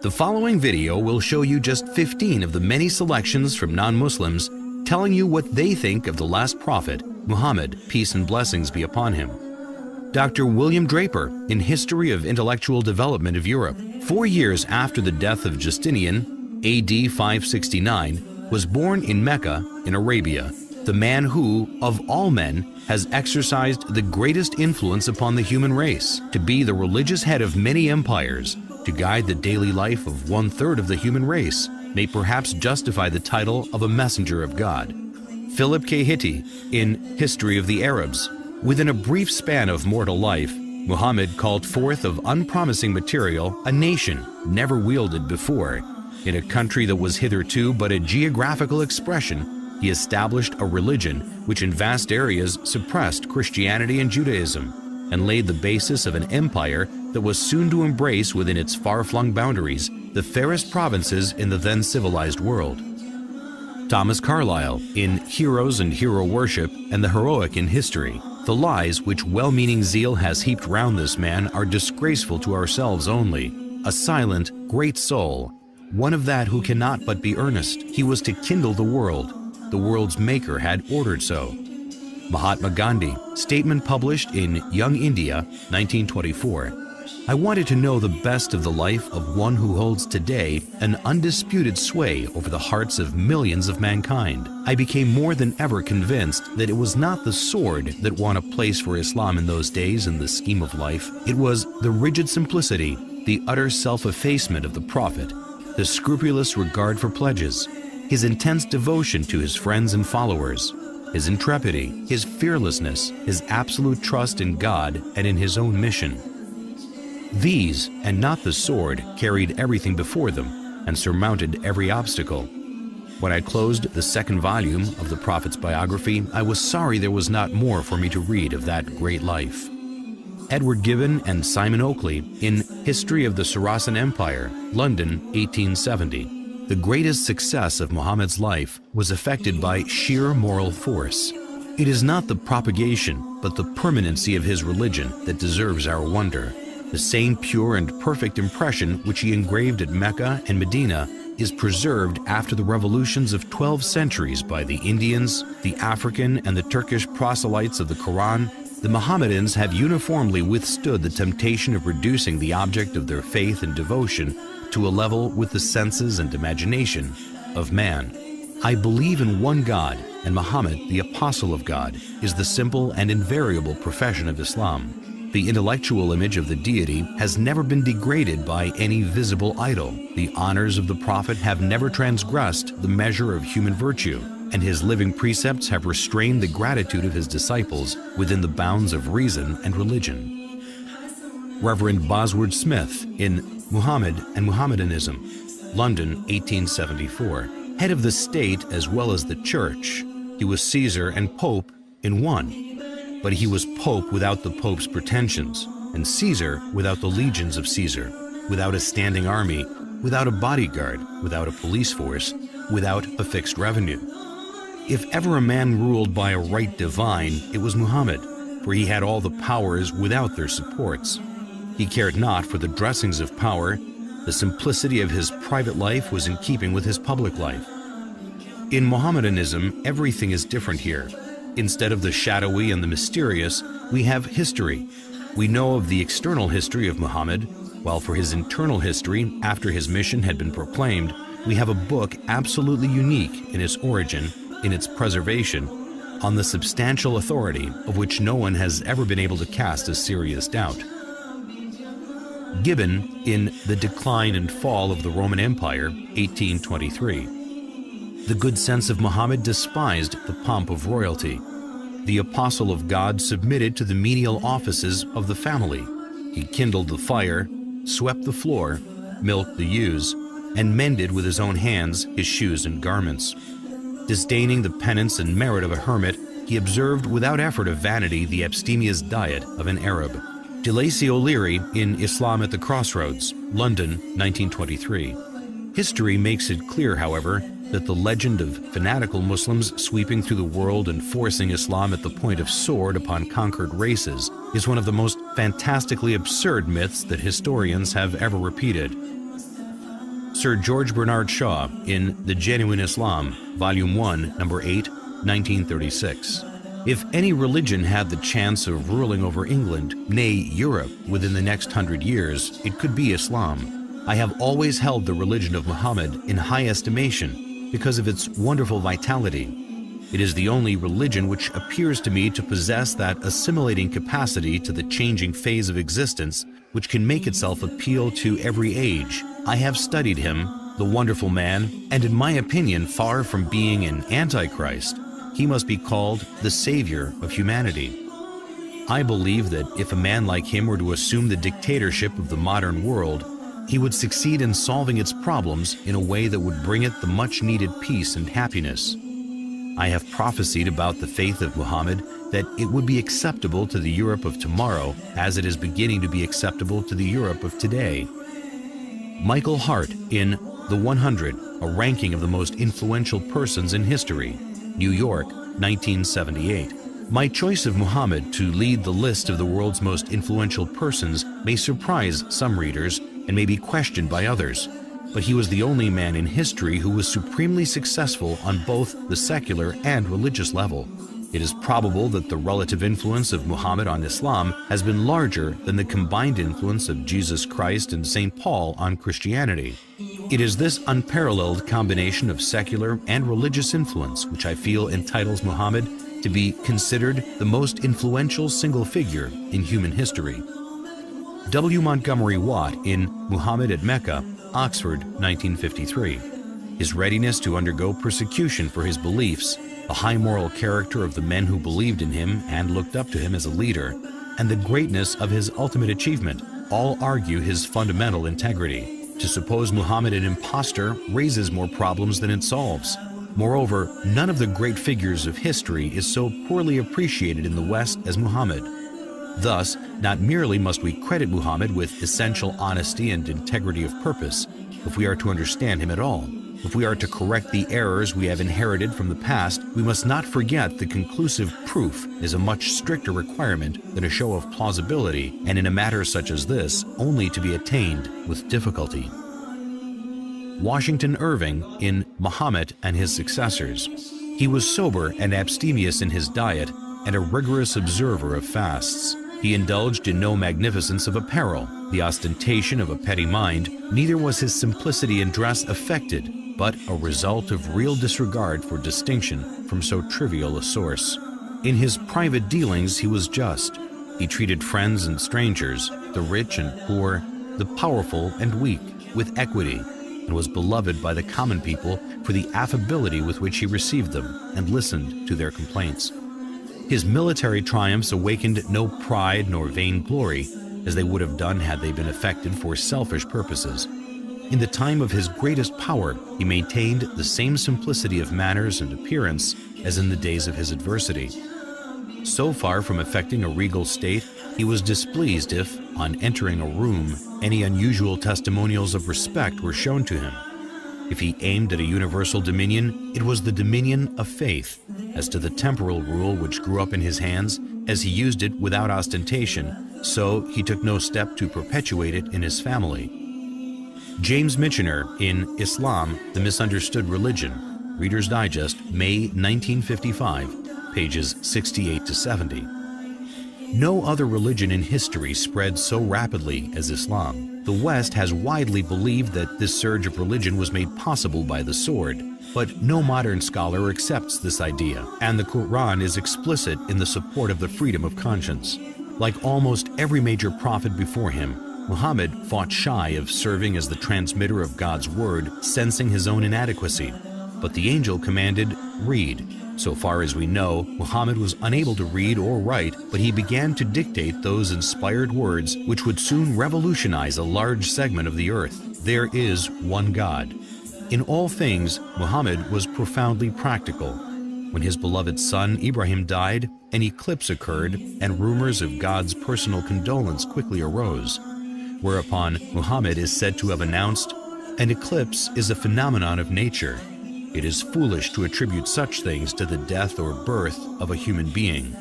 The following video will show you just 15 of the many selections from non-Muslims telling you what they think of the last prophet, Muhammad, peace and blessings be upon him. Dr. William Draper, in History of Intellectual Development of Europe, 4 years after the death of Justinian, AD 569, was born in Mecca in Arabia, the man who, of all men, has exercised the greatest influence upon the human race, to be the religious head of many empires, to guide the daily life of 1/3 of the human race, may perhaps justify the title of a messenger of God. Philip K. Hitti, in History of the Arabs, within a brief span of mortal life, Muhammad called forth of unpromising material a nation never wielded before. In a country that was hitherto but a geographical expression, he established a religion which in vast areas suppressed Christianity and Judaism, and laid the basis of an empire that was soon to embrace within its far-flung boundaries the fairest provinces in the then civilized world. Thomas Carlyle, in Heroes and Hero Worship and the Heroic in History, the lies which well-meaning zeal has heaped round this man are disgraceful to ourselves only. A silent, great soul, one of that who cannot but be earnest. He was to kindle the world. The world's maker had ordered so. Mahatma Gandhi, statement published in Young India, 1924. I wanted to know the best of the life of one who holds today an undisputed sway over the hearts of millions of mankind. I became more than ever convinced that it was not the sword that won a place for Islam in those days in the scheme of life. It was the rigid simplicity, the utter self-effacement of the Prophet, the scrupulous regard for pledges, his intense devotion to his friends and followers, his intrepidity, his fearlessness, his absolute trust in God and in his own mission. These, and not the sword, carried everything before them and surmounted every obstacle. When I closed the second volume of the Prophet's biography, I was sorry there was not more for me to read of that great life. Edward Gibbon and Simon Oakley, in History of the Saracen Empire, London, 1870. The greatest success of Muhammad's life was effected by sheer moral force. It is not the propagation, but the permanency of his religion that deserves our wonder. The same pure and perfect impression which he engraved at Mecca and Medina is preserved after the revolutions of 12 centuries by the Indians, the African and the Turkish proselytes of the Quran. The Mohammedans have uniformly withstood the temptation of reducing the object of their faith and devotion to a level with the senses and imagination of man. I believe in one God, and Muhammad, the apostle of God, is the simple and invariable profession of Islam. The intellectual image of the deity has never been degraded by any visible idol. The honors of the prophet have never transgressed the measure of human virtue, and his living precepts have restrained the gratitude of his disciples within the bounds of reason and religion. Reverend Bosworth Smith, in Muhammad and Mohammedanism, London, 1874. Head of the state as well as the church, he was Caesar and Pope in one. But he was Pope without the Pope's pretensions, and Caesar without the legions of Caesar, without a standing army, without a bodyguard, without a police force, without a fixed revenue. If ever a man ruled by a right divine, it was Muhammad, for he had all the powers without their supports. He cared not for the dressings of power. The simplicity of his private life was in keeping with his public life. In Mohammedanism, everything is different here. Instead of the shadowy and the mysterious, we have history. We know of the external history of Muhammad, while for his internal history, after his mission had been proclaimed, we have a book absolutely unique in its origin, in its preservation, on the substantial authority of which no one has ever been able to cast a serious doubt. Gibbon, in The Decline and Fall of the Roman Empire, 1823. The good sense of Muhammad despised the pomp of royalty. The apostle of God submitted to the menial offices of the family. He kindled the fire, swept the floor, milked the ewes, and mended with his own hands his shoes and garments. Disdaining the penance and merit of a hermit, he observed without effort of vanity the abstemious diet of an Arab. De Lacy O'Leary, in Islam at the Crossroads, London, 1923. History makes it clear, however, that the legend of fanatical Muslims sweeping through the world and forcing Islam at the point of sword upon conquered races is one of the most fantastically absurd myths that historians have ever repeated. Sir George Bernard Shaw in The Genuine Islam, Volume 1, Number 8, 1936. If any religion had the chance of ruling over England, nay, Europe, within the next 100 years, it could be Islam. I have always held the religion of Muhammad in high estimation because of its wonderful vitality. It is the only religion which appears to me to possess that assimilating capacity to the changing phase of existence which can make itself appeal to every age. I have studied him, the wonderful man, and in my opinion, far from being an antichrist, he must be called the savior of humanity. I believe that if a man like him were to assume the dictatorship of the modern world, he would succeed in solving its problems in a way that would bring it the much-needed peace and happiness. I have prophesied about the faith of Muhammad that it would be acceptable to the Europe of tomorrow as it is beginning to be acceptable to the Europe of today. Michael Hart in The 100, a ranking of the most influential persons in history, New York, 1978. My choice of Muhammad to lead the list of the world's most influential persons may surprise some readers and may be questioned by others. But he was the only man in history who was supremely successful on both the secular and religious level. It is probable that the relative influence of Muhammad on Islam has been larger than the combined influence of Jesus Christ and St. Paul on Christianity. It is this unparalleled combination of secular and religious influence which I feel entitles Muhammad to be considered the most influential single figure in human history. W. Montgomery Watt in Muhammad at Mecca, Oxford, 1953. His readiness to undergo persecution for his beliefs, the high moral character of the men who believed in him and looked up to him as a leader, and the greatness of his ultimate achievement all argue his fundamental integrity. To suppose Muhammad an impostor raises more problems than it solves. Moreover, none of the great figures of history is so poorly appreciated in the West as Muhammad. Thus, not merely must we credit Muhammad with essential honesty and integrity of purpose, if we are to understand him at all. If we are to correct the errors we have inherited from the past, we must not forget that conclusive proof is a much stricter requirement than a show of plausibility, and in a matter such as this, only to be attained with difficulty. Washington Irving in Muhammad and His Successors. He was sober and abstemious in his diet and a rigorous observer of fasts. He indulged in no magnificence of apparel, the ostentation of a petty mind, neither was his simplicity in dress affected, but a result of real disregard for distinction from so trivial a source. In his private dealings he was just. He treated friends and strangers, the rich and poor, the powerful and weak, with equity, and was beloved by the common people for the affability with which he received them and listened to their complaints. His military triumphs awakened no pride nor vainglory, as they would have done had they been effected for selfish purposes. In the time of his greatest power, he maintained the same simplicity of manners and appearance as in the days of his adversity. So far from affecting a regal state, he was displeased if, on entering a room, any unusual testimonials of respect were shown to him. If he aimed at a universal dominion, it was the dominion of faith. As to the temporal rule which grew up in his hands, as he used it without ostentation, so he took no step to perpetuate it in his family. James Michener in Islam, the Misunderstood Religion, Reader's Digest, May 1955, pages 68 to 70. No other religion in history spread so rapidly as Islam. The West has widely believed that this surge of religion was made possible by the sword, but no modern scholar accepts this idea, and the Quran is explicit in the support of the freedom of conscience. Like almost every major prophet before him, Muhammad fought shy of serving as the transmitter of God's word, sensing his own inadequacy. But the angel commanded, "Read." So far as we know, Muhammad was unable to read or write, but he began to dictate those inspired words which would soon revolutionize a large segment of the earth. There is one God. In all things, Muhammad was profoundly practical. When his beloved son Ibrahim died, an eclipse occurred, and rumors of God's personal condolence quickly arose. Whereupon Muhammad is said to have announced, "An eclipse is a phenomenon of nature. It is foolish to attribute such things to the death or birth of a human being."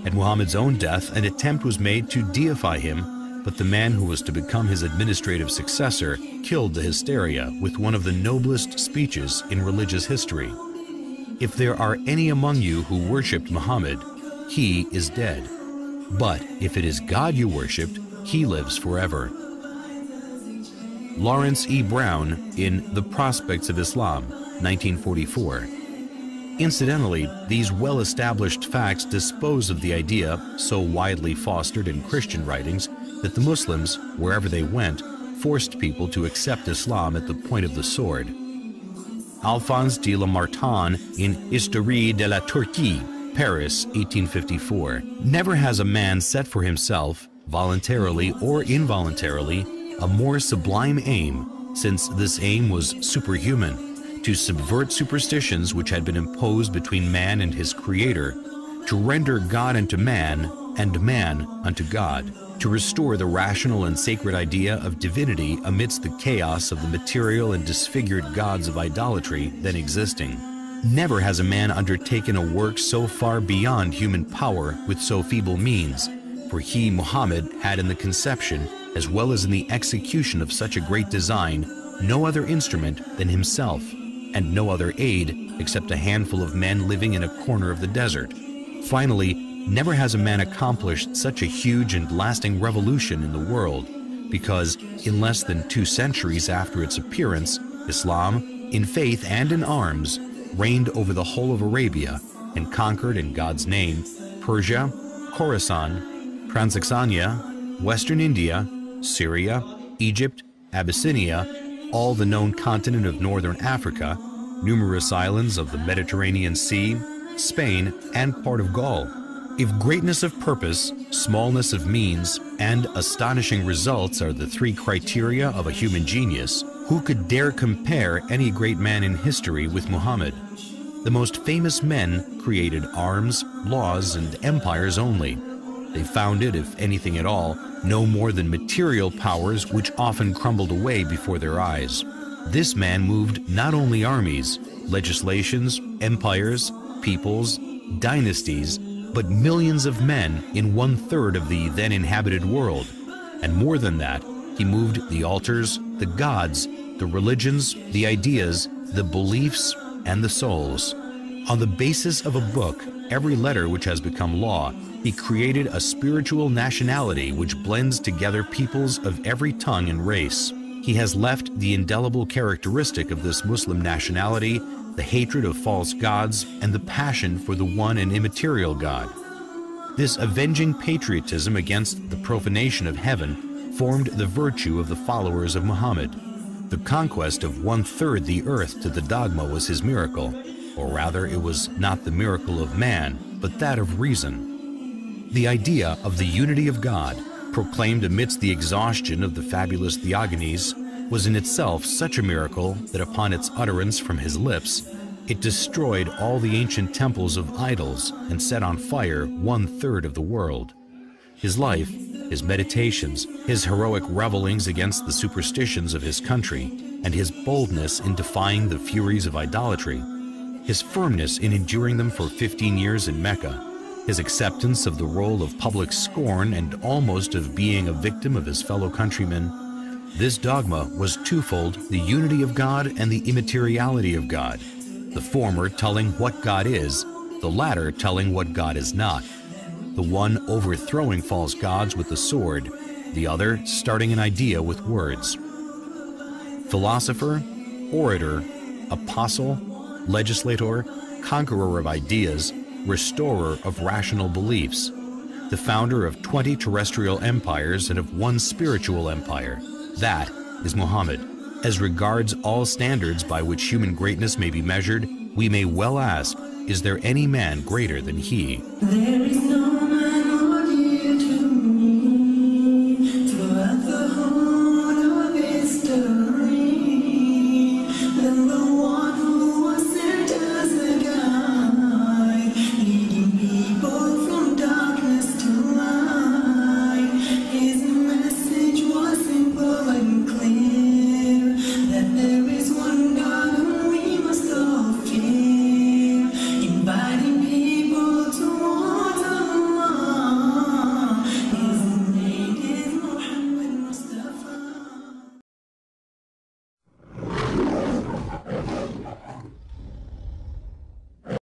At Muhammad's own death, an attempt was made to deify him, but the man who was to become his administrative successor killed the hysteria with one of the noblest speeches in religious history. If there are any among you who worshipped Muhammad, he is dead. But if it is God you worshipped, he lives forever. Lawrence E. Brown in The Prospects of Islam, 1944. Incidentally, these well-established facts dispose of the idea, so widely fostered in Christian writings, that the Muslims, wherever they went, forced people to accept Islam at the point of the sword. Alphonse de Lamartine in Histoire de la Turquie, Paris, 1854. Never has a man set for himself, voluntarily or involuntarily, a more sublime aim, since this aim was superhuman, to subvert superstitions which had been imposed between man and his Creator, to render God unto man, and man unto God, to restore the rational and sacred idea of divinity amidst the chaos of the material and disfigured gods of idolatry then existing. Never has a man undertaken a work so far beyond human power with so feeble means, for he, Muhammad, had in the conception, as well as in the execution of such a great design, no other instrument than himself, and no other aid except a handful of men living in a corner of the desert. Finally, never has a man accomplished such a huge and lasting revolution in the world, because in less than 2 centuries after its appearance, Islam, in faith and in arms, reigned over the whole of Arabia and conquered in God's name Persia, Khorasan, Transoxania, Western India, Syria, Egypt, Abyssinia, all the known continent of northern Africa, numerous islands of the Mediterranean Sea, Spain, and part of Gaul. If greatness of purpose, smallness of means, and astonishing results are the 3 criteria of a human genius, who could dare compare any great man in history with Muhammad? The most famous men created arms, laws, and empires only. They founded, if anything at all, no more than material powers which often crumbled away before their eyes. This man moved not only armies, legislations, empires, peoples, dynasties, but millions of men in 1/3 of the then inhabited world. And more than that, he moved the altars, the gods, the religions, the ideas, the beliefs, and the souls. On the basis of a book, every letter which has become law, he created a spiritual nationality which blends together peoples of every tongue and race. He has left the indelible characteristic of this Muslim nationality, the hatred of false gods, and the passion for the one and immaterial God. This avenging patriotism against the profanation of heaven formed the virtue of the followers of Muhammad. The conquest of 1/3 the earth to the dogma was his miracle, or rather it was not the miracle of man, but that of reason. The idea of the unity of God, proclaimed amidst the exhaustion of the fabulous Theogonies, was in itself such a miracle that upon its utterance from his lips, it destroyed all the ancient temples of idols and set on fire 1/3 of the world. His life, his meditations, his heroic revelings against the superstitions of his country, and his boldness in defying the furies of idolatry, his firmness in enduring them for 15 years in Mecca, his acceptance of the role of public scorn and almost of being a victim of his fellow countrymen, this dogma was twofold: the unity of God and the immateriality of God, the former telling what God is, the latter telling what God is not, the one overthrowing false gods with the sword, the other starting an idea with words. Philosopher, orator, apostle, legislator, conqueror of ideas, restorer of rational beliefs, the founder of 20 terrestrial empires and of 1 spiritual empire. That is Muhammad. As regards all standards by which human greatness may be measured, we may well ask, is there any man greater than he? There is no man more dear to me throughout the whole of history than the one who was sent as a guide, leading people from darkness to light. His message was simple and clear, that there is one God whom we must all fear, inviting people towards a